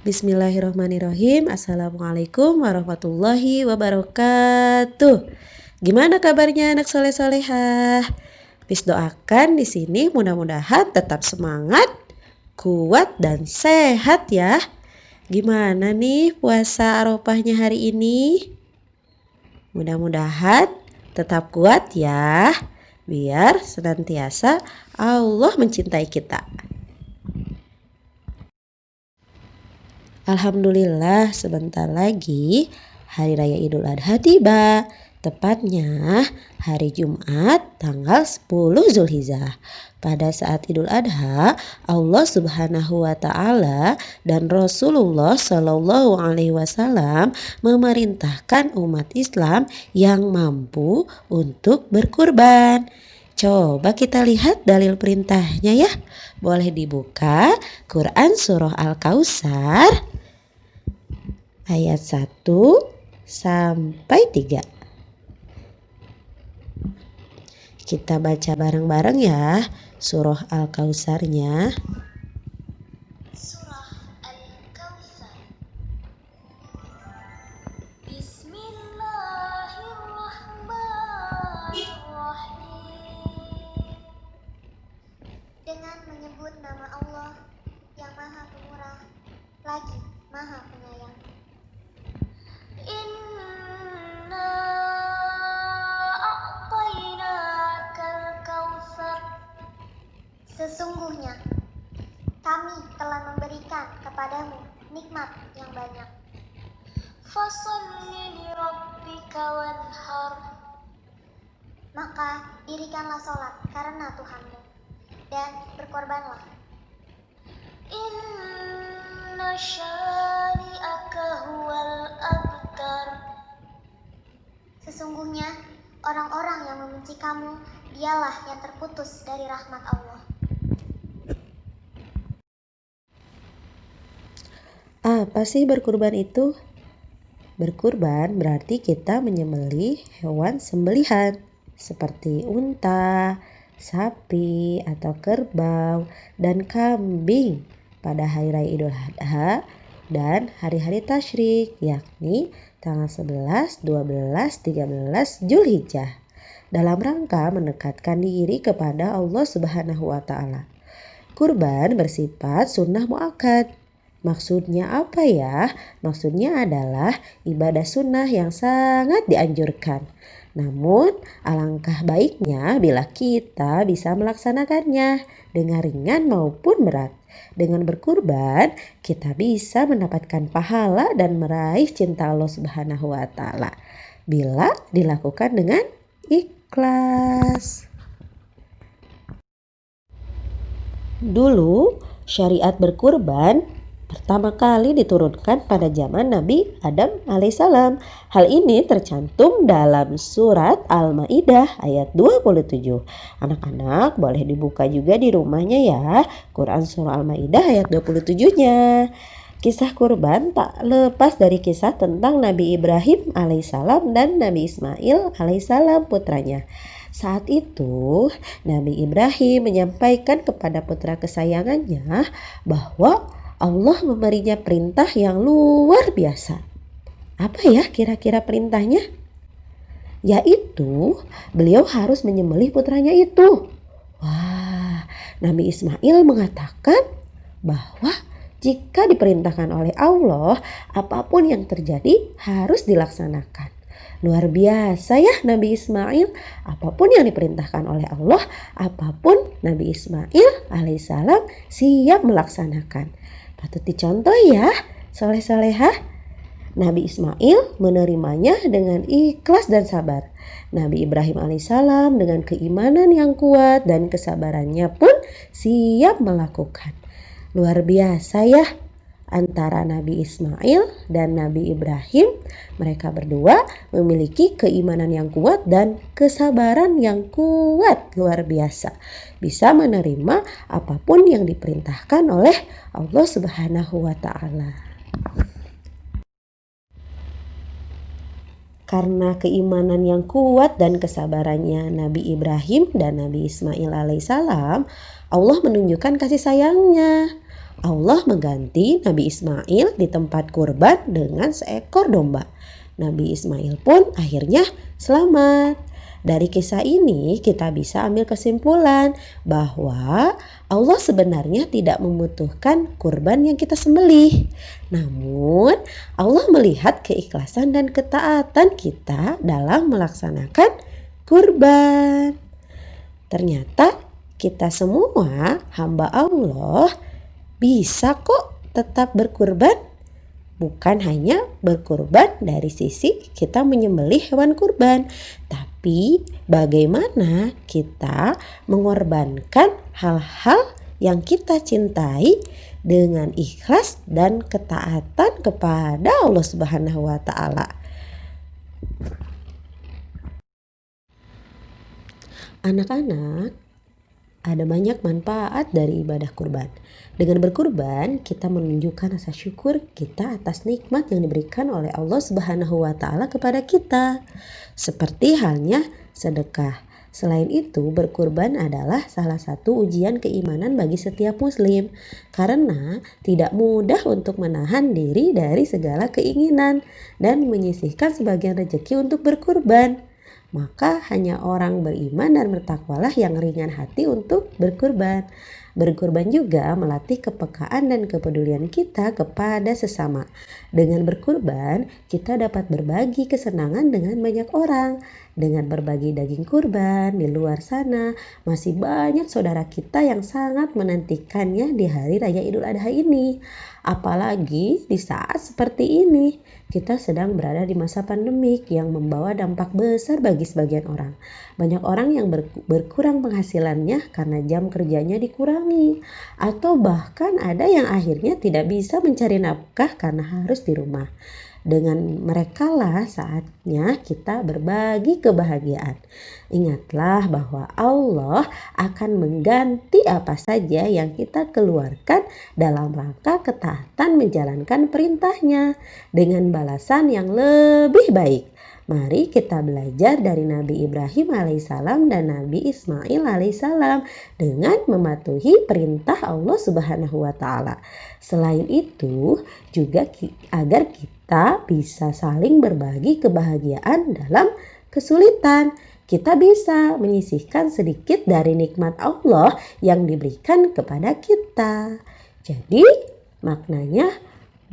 Bismillahirrahmanirrahim. Assalamualaikum warahmatullahi wabarakatuh. Gimana kabarnya anak soleh-solehah? Bis doakan di sini mudah-mudahan tetap semangat, kuat dan sehat ya. Gimana nih puasa Arafahnya hari ini? Mudah-mudahan tetap kuat ya. Biar senantiasa Allah mencintai kita. Alhamdulillah sebentar lagi Hari Raya Idul Adha tiba. Tepatnya hari Jumat tanggal 10 Zulhijjah. Pada saat Idul Adha, Allah Subhanahu wa taala dan Rasulullah Shallallahu alaihi wasallam memerintahkan umat Islam yang mampu untuk berkurban. Coba kita lihat dalil perintahnya ya. Boleh dibuka Quran Surah Al-Kautsar ayat 1 sampai 3. Kita baca bareng-bareng ya Surah Al-Kautsarnya. Surah Al-Kautsar. Bismillahirrahmanirrahim. Dengan menyebut nama Allah yang Maha Pemurah lagi Maha Penyayang. Inna a'tainakal kautsar. Sesungguhnya kami telah memberikan kepadamu nikmat yang banyak. Fasholli lirabbika wanhar. Maka dirikanlah sholat karena Tuhanmu dan berkorbanlah. Inna syani'aka huwal abtar. Sesungguhnya orang-orang yang membenci kamu dialah yang terputus dari rahmat Allah. Apa sih berkurban itu? Berkurban berarti kita menyembelih hewan sembelihan seperti unta, sapi atau kerbau dan kambing pada hari raya Idul Adha dan hari-hari tasyrik, yakni tanggal 11, 12, 13 Zulhijjah, dalam rangka mendekatkan diri kepada Allah Subhanahu wa taala. Kurban bersifat sunnah muakkad. Maksudnya apa ya? Maksudnya adalah ibadah sunnah yang sangat dianjurkan. Namun alangkah baiknya bila kita bisa melaksanakannya dengan ringan maupun berat. Dengan berkurban kita bisa mendapatkan pahala dan meraih cinta Allah Subhanahu wa taala bila dilakukan dengan ikhlas. Dulu syariat berkurban pertama kali diturunkan pada zaman Nabi Adam alaihissalam. Hal ini tercantum dalam surat Al-Maidah ayat 27. Anak-anak boleh dibuka juga di rumahnya ya, Quran surah Al-Maidah ayat 27-nya. Kisah kurban tak lepas dari kisah tentang Nabi Ibrahim alaihissalam dan Nabi Ismail alaihissalam putranya. Saat itu Nabi Ibrahim menyampaikan kepada putra kesayangannya bahwa Allah memberinya perintah yang luar biasa. Apa ya kira-kira perintahnya? Yaitu beliau harus menyembelih putranya itu. Wah, Nabi Ismail mengatakan bahwa jika diperintahkan oleh Allah, apapun yang terjadi harus dilaksanakan. Luar biasa ya Nabi Ismail. Apapun yang diperintahkan oleh Allah, apapun Nabi Ismail alaihissalam siap melaksanakan. Patut dicontoh ya, soleh-solehah. Nabi Ismail menerimanya dengan ikhlas dan sabar. Nabi Ibrahim alaihissalam dengan keimanan yang kuat dan kesabarannya pun siap melakukan. Luar biasa ya antara Nabi Ismail dan Nabi Ibrahim. Mereka berdua memiliki keimanan yang kuat dan kesabaran yang kuat. Luar biasa. Bisa menerima apapun yang diperintahkan oleh Allah Subhanahu wa taala. Karena keimanan yang kuat dan kesabarannya Nabi Ibrahim dan Nabi Ismail alaihissalam, Allah menunjukkan kasih sayangnya. Allah mengganti Nabi Ismail di tempat kurban dengan seekor domba. Nabi Ismail pun akhirnya selamat. Dari kisah ini kita bisa ambil kesimpulan bahwa Allah sebenarnya tidak membutuhkan kurban yang kita sembelih. Namun Allah melihat keikhlasan dan ketaatan kita dalam melaksanakan kurban. Ternyata kita semua hamba Allah bisa kok tetap berkurban. Bukan hanya berkurban dari sisi kita menyembelih hewan kurban, tapi bagaimana kita mengorbankan hal-hal yang kita cintai dengan ikhlas dan ketaatan kepada Allah Subhanahu wa taala. Anak-anak, ada banyak manfaat dari ibadah kurban. Dengan berkurban, kita menunjukkan rasa syukur kita atas nikmat yang diberikan oleh Allah Subhanahu wa taala kepada kita. Seperti halnya sedekah. Selain itu, berkurban adalah salah satu ujian keimanan bagi setiap muslim karena tidak mudah untuk menahan diri dari segala keinginan dan menyisihkan sebagian rezeki untuk berkurban. Maka hanya orang beriman dan bertakwalah yang ringan hati untuk berkurban. Berkurban juga melatih kepekaan dan kepedulian kita kepada sesama. Dengan berkurban, kita dapat berbagi kesenangan dengan banyak orang. Dengan berbagi daging kurban di luar sana, masih banyak saudara kita yang sangat menantikannya di hari raya Idul Adha ini. Apalagi di saat seperti ini, kita sedang berada di masa pandemik yang membawa dampak besar bagi sebagian orang. Banyak orang yang berkurang penghasilannya karena jam kerjanya dikurangi, atau bahkan ada yang akhirnya tidak bisa mencari nafkah karena harus di rumah. Dengan merekalah saatnya kita berbagi kebahagiaan. Ingatlah bahwa Allah akan mengganti apa saja yang kita keluarkan dalam rangka ketaatan menjalankan perintahnya dengan balasan yang lebih baik. Mari kita belajar dari Nabi Ibrahim alaihissalam dan Nabi Ismail alaihissalam dengan mematuhi perintah Allah Subhanahu wa taala. Selain itu, juga agar kita bisa saling berbagi kebahagiaan dalam kesulitan. Kita bisa menyisihkan sedikit dari nikmat Allah yang diberikan kepada kita. Jadi, maknanya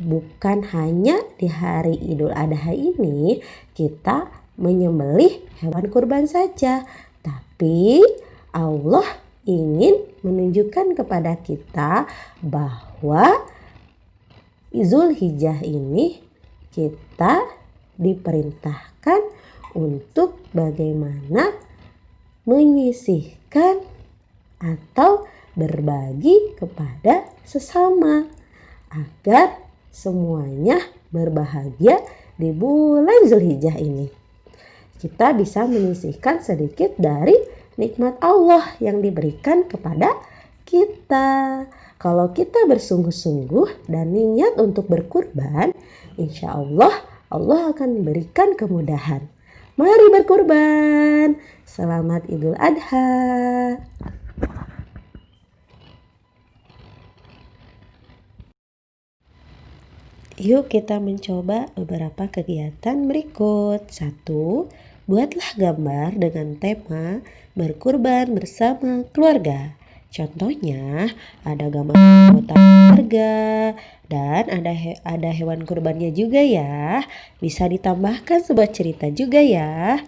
bukan hanya di hari Idul Adha ini kita menyembelih hewan kurban saja, tapi Allah ingin menunjukkan kepada kita bahwa Zulhijjah ini kita diperintahkan untuk bagaimana menyisihkan atau berbagi kepada sesama agar semuanya berbahagia di bulan Zulhijjah ini. Kita bisa menyisihkan sedikit dari nikmat Allah yang diberikan kepada kita. Kalau kita bersungguh-sungguh dan niat untuk berkurban, insya Allah akan memberikan kemudahan. Mari berkurban. Selamat Idul Adha. Yuk kita mencoba beberapa kegiatan berikut. 1. Buatlah gambar dengan tema berkurban bersama keluarga. Contohnya ada gambar anggota keluarga dan ada hewan kurbannya juga ya. Bisa ditambahkan sebuah cerita juga ya.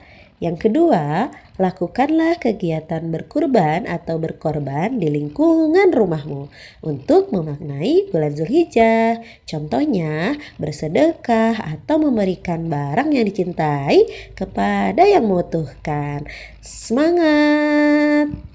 Yang kedua, lakukanlah kegiatan berkurban atau berkorban di lingkungan rumahmu untuk memaknai bulan Zulhijjah. Contohnya, bersedekah atau memberikan barang yang dicintai kepada yang membutuhkan. Semangat!